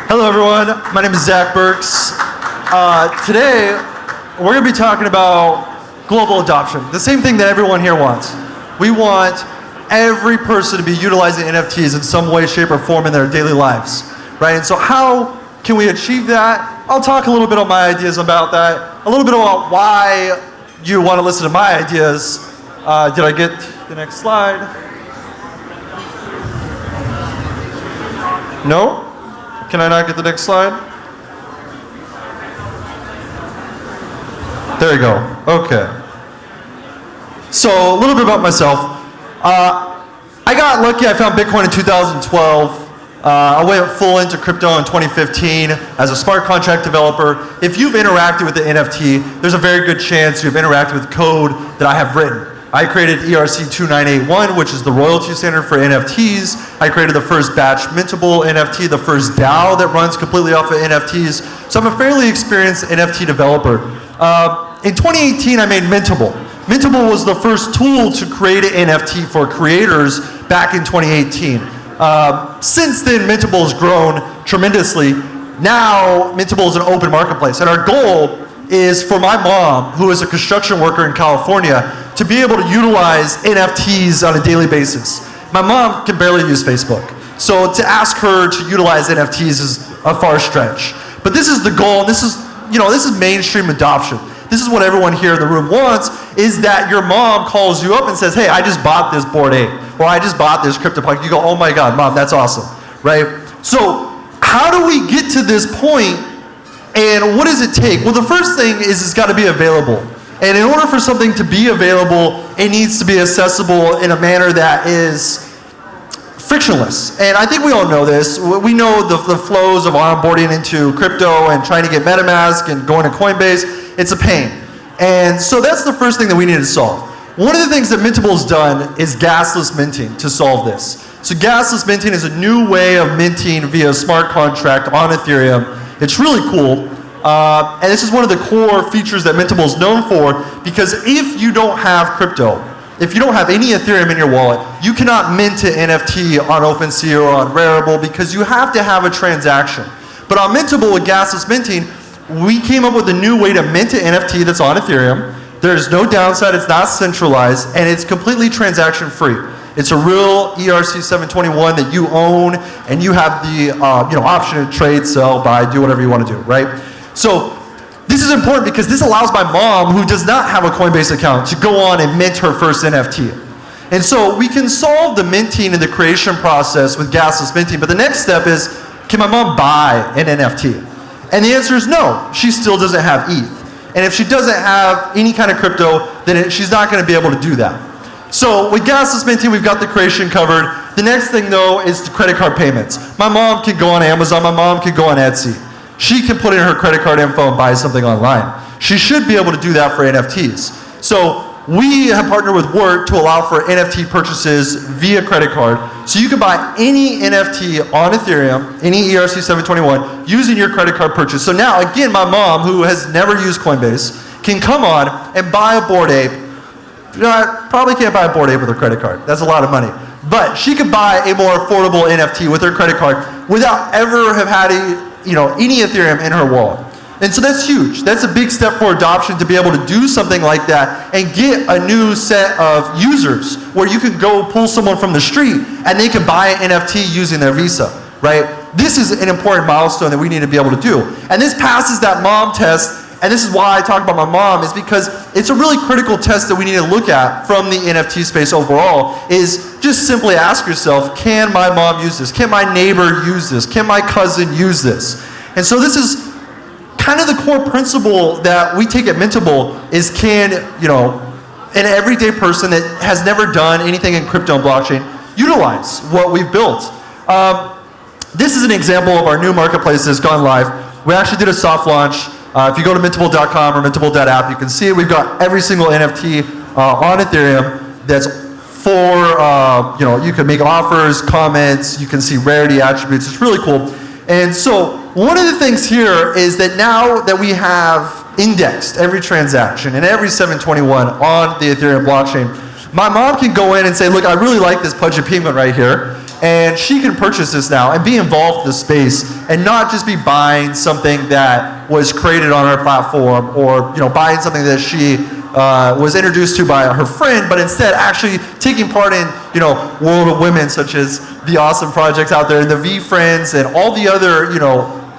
Hello everyone, my name is Zach Burks. Today, we're going to be talking about global adoption. The same thing that everyone here wants. We want every person to be utilizing NFTs in some way, shape, or form in their daily lives, right? And so how can we achieve that? I'll talk a little bit on my ideas about that, a little bit about why you want to listen to my ideas. Did I get the next slide? No? Can I not get the next slide? There you go. Okay. So a little bit about myself. I got lucky. I found Bitcoin in 2012. I went full into crypto in 2015 as a smart contract developer. If you've interacted with the NFT, there's a very good chance you've interacted with code that I have written. I created ERC-2981, which is the royalty standard for NFTs. I created the first batch mintable NFT, the first DAO that runs completely off of NFTs. So I'm a fairly experienced NFT developer. In 2018, I made Mintable. Mintable was the first tool to create an NFT for creators back in 2018. Since then, Mintable has grown tremendously. Now, Mintable is an open marketplace. And our goal is for my mom, who is a construction worker in California, to be able to utilize NFTs on a daily basis. My mom can barely use Facebook. So to ask her to utilize NFTs is a far stretch. But this is the goal. This is mainstream adoption. This is what everyone here in the room wants, is that your mom calls you up and says, hey, I just bought this Bored Ape, or I just bought this CryptoPunk. You go, oh my God, Mom, that's awesome, right? So how do we get to this point, and what does it take? Well, the first thing is it's got to be available. And in order for something to be available, it needs to be accessible in a manner that is frictionless. And I think we all know this. We know the flows of onboarding into crypto and trying to get MetaMask and going to Coinbase. It's a pain. And so that's the first thing that we need to solve. One of the things that Mintable's done is Gasless Minting to solve this. So Gasless Minting is a new way of minting via smart contract on Ethereum. It's really cool. And this is one of the core features that Mintable is known for, because if you don't have crypto, if you don't have any Ethereum in your wallet, you cannot mint an NFT on OpenSea or on Rarible, because you have to have a transaction. But on Mintable with Gasless Minting, we came up with a new way to mint an NFT that's on Ethereum. There's no downside, it's not centralized, and it's completely transaction free. It's a real ERC-721 that you own, and you have the option to trade, sell, buy, do whatever you want to do, right? So this is important because this allows my mom, who does not have a Coinbase account, to go on and mint her first NFT. And so we can solve the minting and the creation process with Gasless Minting, but the next step is, can my mom buy an NFT? And the answer is no, she still doesn't have ETH. And if she doesn't have any kind of crypto, then she's not going to be able to do that. So with Gasless Minting, we've got the creation covered. The next thing though is the credit card payments. My mom can go on Amazon, my mom can go on Etsy. She can put in her credit card info and buy something online. She should be able to do that for NFTs. So we have partnered with Word to allow for NFT purchases via credit card. So you can buy any NFT on Ethereum, any ERC-721, using your credit card purchase. So now, again, my mom, who has never used Coinbase, can come on and buy a Bored Ape. I probably can't buy a Bored Ape with her credit card. That's a lot of money. But she could buy a more affordable NFT with her credit card without ever have had any Ethereum in her wallet. And so that's huge. That's a big step for adoption, to be able to do something like that and get a new set of users where you can go pull someone from the street and they can buy an NFT using their Visa, right? This is an important milestone that we need to be able to do. And this passes that mom test. And this is why I talk about my mom, is because it's a really critical test that we need to look at from the NFT space overall, is just simply ask yourself, can my mom use this? Can my neighbor use this? Can my cousin use this? And so this is kind of the core principle that we take at Mintable, is can, an everyday person that has never done anything in crypto and blockchain utilize what we've built. This is an example of our new marketplace that's gone live. We actually did a soft launch. If you go to mintable.com or mintable.app, you can see it. We've got every single NFT on Ethereum that's for, you can make offers, comments, you can see rarity attributes. It's really cool. And so one of the things here is that now that we have indexed every transaction and every 721 on the Ethereum blockchain, my mom can go in and say, look, I really like this Pudgy Penguin right here. And she can purchase this now and be involved in the space and not just be buying something that was created on our platform or buying something that she was introduced to by her friend, but instead actually taking part in World of Women, such as the awesome projects out there, and the V-Friends and all the other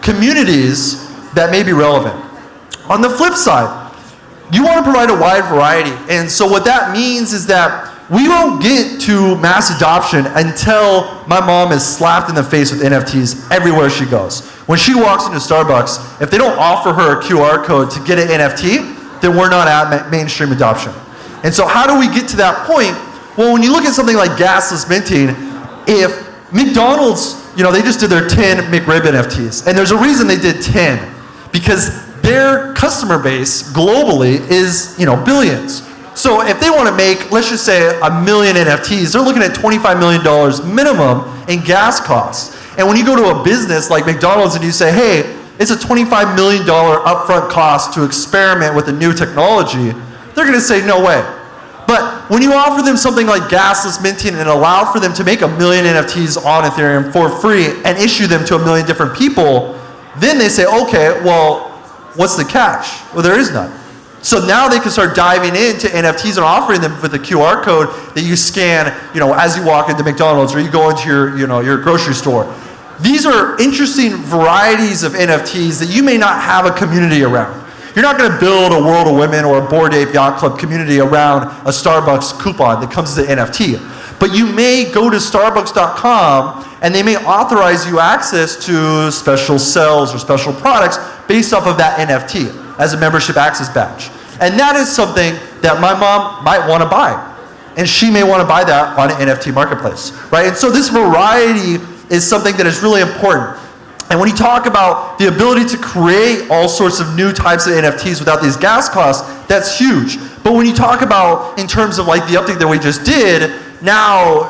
communities that may be relevant. On the flip side, you want to provide a wide variety. And so what that means is that we won't get to mass adoption until my mom is slapped in the face with NFTs everywhere she goes. When she walks into Starbucks, if they don't offer her a QR code to get an NFT, then we're not at mainstream adoption. And so how do we get to that point? Well, when you look at something like Gasless Minting, if McDonald's, they just did their 10 McRib NFTs. And there's a reason they did 10. Because their customer base globally is, billions. So if they want to make, let's just say, 1 million NFTs, they're looking at $25 million minimum in gas costs. And when you go to a business like McDonald's and you say, hey, it's a $25 million upfront cost to experiment with a new technology, they're going to say, no way. But when you offer them something like Gasless Minting and allow for them to make 1 million NFTs on Ethereum for free and issue them to 1 million different people, then they say, okay, well, what's the catch? Well, there is none. So now they can start diving into NFTs and offering them with a QR code that you scan, as you walk into McDonald's or you go into your grocery store. These are interesting varieties of NFTs that you may not have a community around. You're not going to build a World of Women or a Bored Ape Yacht Club community around a Starbucks coupon that comes as an NFT. But you may go to Starbucks.com and they may authorize you access to special sales or special products based off of that NFT as a membership access badge. And that is something that my mom might want to buy. And she may want to buy that on an NFT marketplace, right? And so this variety is something that is really important. And when you talk about the ability to create all sorts of new types of NFTs without these gas costs, that's huge. But when you talk about in terms of like the update that we just did, now,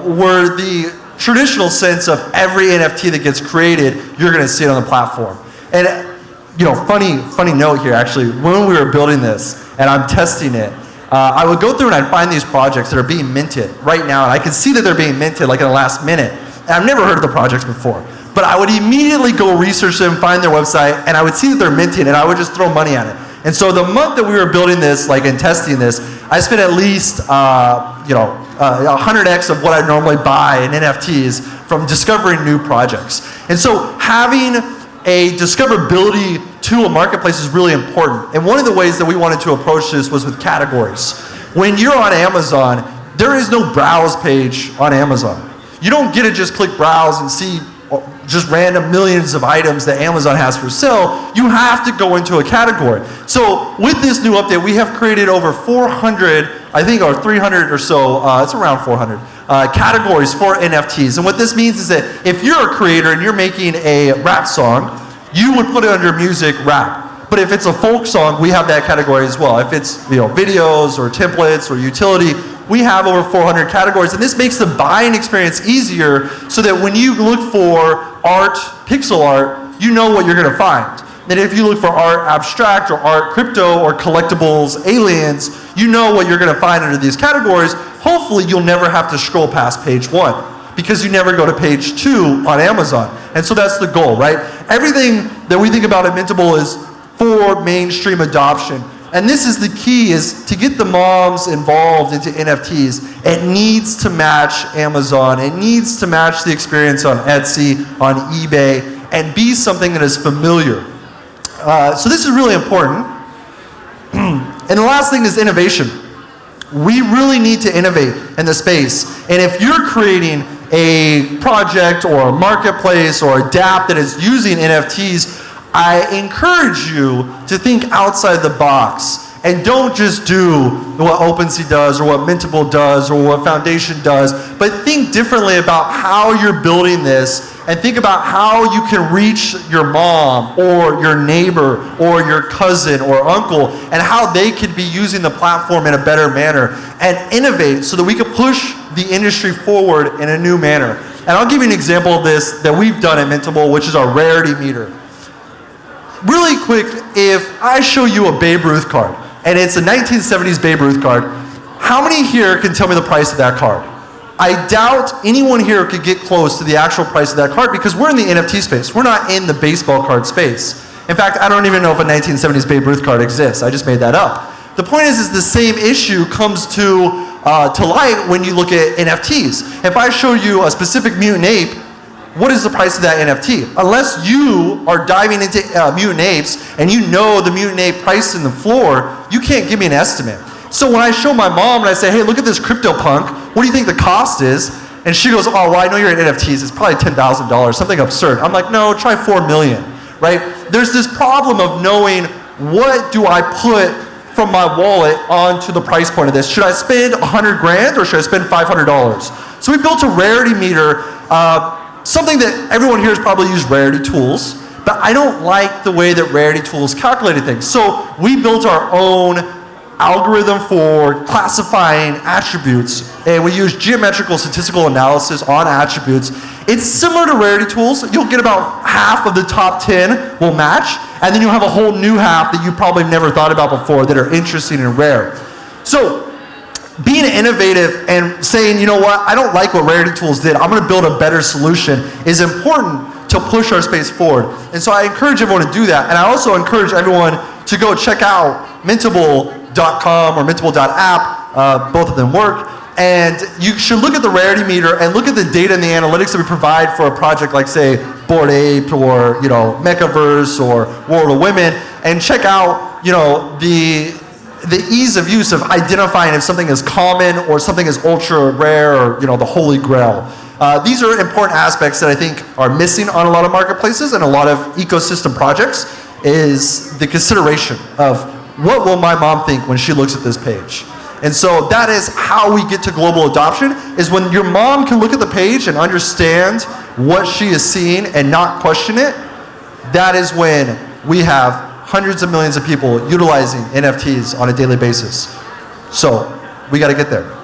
we're the traditional sense of every NFT that gets created, you're going to see it on the platform. And, funny note here, actually, when we were building this and I'm testing it, I would go through and I'd find these projects that are being minted right now, and I can see that they're being minted like in the last minute. And I've never heard of the projects before. But I would immediately go research them, find their website, and I would see that they're minting, and I would just throw money at it. And so the month that we were building this, and testing this, I spent at least, 100x of what I normally buy in NFTs from discovering new projects. And so having a discoverability to a marketplace is really important. And one of the ways that we wanted to approach this was with categories. When you're on Amazon, there is no browse page on Amazon. You don't get to just click browse and see just random millions of items that Amazon has for sale. You have to go into a category. So with this new update, we have created over 400, I think, or 300 or so, it's around 400, categories for NFTs. And what this means is that if you're a creator and you're making a rap song, you would put it under music rap. But if it's a folk song, we have that category as well. If it's videos or templates or utility, we have over 400 categories, and this makes the buying experience easier so that when you look for art, pixel art, you know what you're going to find. And if you look for art abstract or art crypto or collectibles, aliens, you know what you're going to find under these categories. Hopefully you'll never have to scroll past page 1 because you never go to page 2 on Amazon. And so that's the goal, right? Everything that we think about at Mintable is for mainstream adoption. And this is the key, is to get the moms involved into NFTs. It needs to match Amazon. It needs to match the experience on Etsy, on eBay, and be something that is familiar. So this is really important. And the last thing is innovation. We really need to innovate in the space. And if you're creating a project or a marketplace or a dApp that is using NFTs, I encourage you to think outside the box and don't just do what OpenSea does or what Mintable does or what Foundation does, but think differently about how you're building this and think about how you can reach your mom or your neighbor or your cousin or uncle and how they could be using the platform in a better manner and innovate so that we can push the industry forward in a new manner. And I'll give you an example of this that we've done at Mintable, which is our rarity meter. Really quick, if I show you a Babe Ruth card, and it's a 1970s Babe Ruth card, how many here can tell me the price of that card? I doubt anyone here could get close to the actual price of that card because we're in the NFT space. We're not in the baseball card space. In fact, I don't even know if a 1970s Babe Ruth card exists. I just made that up. The point is the same issue comes to light when you look at NFTs. If I show you a specific mutant ape, what is the price of that NFT? Unless you are diving into mutant apes and you know the mutant ape price in the floor, you can't give me an estimate. So when I show my mom and I say, hey, look at this CryptoPunk, what do you think the cost is? And she goes, oh, well, I know you're in NFTs, it's probably $10,000, something absurd. I'm like, no, try 4 million, right? There's this problem of knowing what do I put from my wallet onto the price point of this. Should I spend 100 grand or should I spend $500? So we built a rarity meter, something that everyone here has probably used rarity tools, but I don't like the way that rarity tools calculated things. So we built our own algorithm for classifying attributes, and we use geometrical statistical analysis on attributes. It's similar to rarity tools. You'll get about half of the top 10 will match, and then you'll have a whole new half that you probably never thought about before that are interesting and rare. So being innovative and saying, you know what, I don't like what rarity tools did, I'm going to build a better solution is important to push our space forward. And so I encourage everyone to do that, and I also encourage everyone to go check out Mintable.com or Mintable.app, both of them work, and you should look at the rarity meter and look at the data and the analytics that we provide for a project like, say, Bored Ape or, you know, Mechaverse or World of Women, and check out, you know, the ease of use of identifying if something is common or something is ultra rare or, you know, the holy grail. These are important aspects that I think are missing on a lot of marketplaces and a lot of ecosystem projects, is the consideration of what will my mom think when she looks at this page. And so that is how we get to global adoption, is when your mom can look at the page and understand what she is seeing and not question it. That is when we have hundreds of millions of people utilizing NFTs on a daily basis. So we got to get there.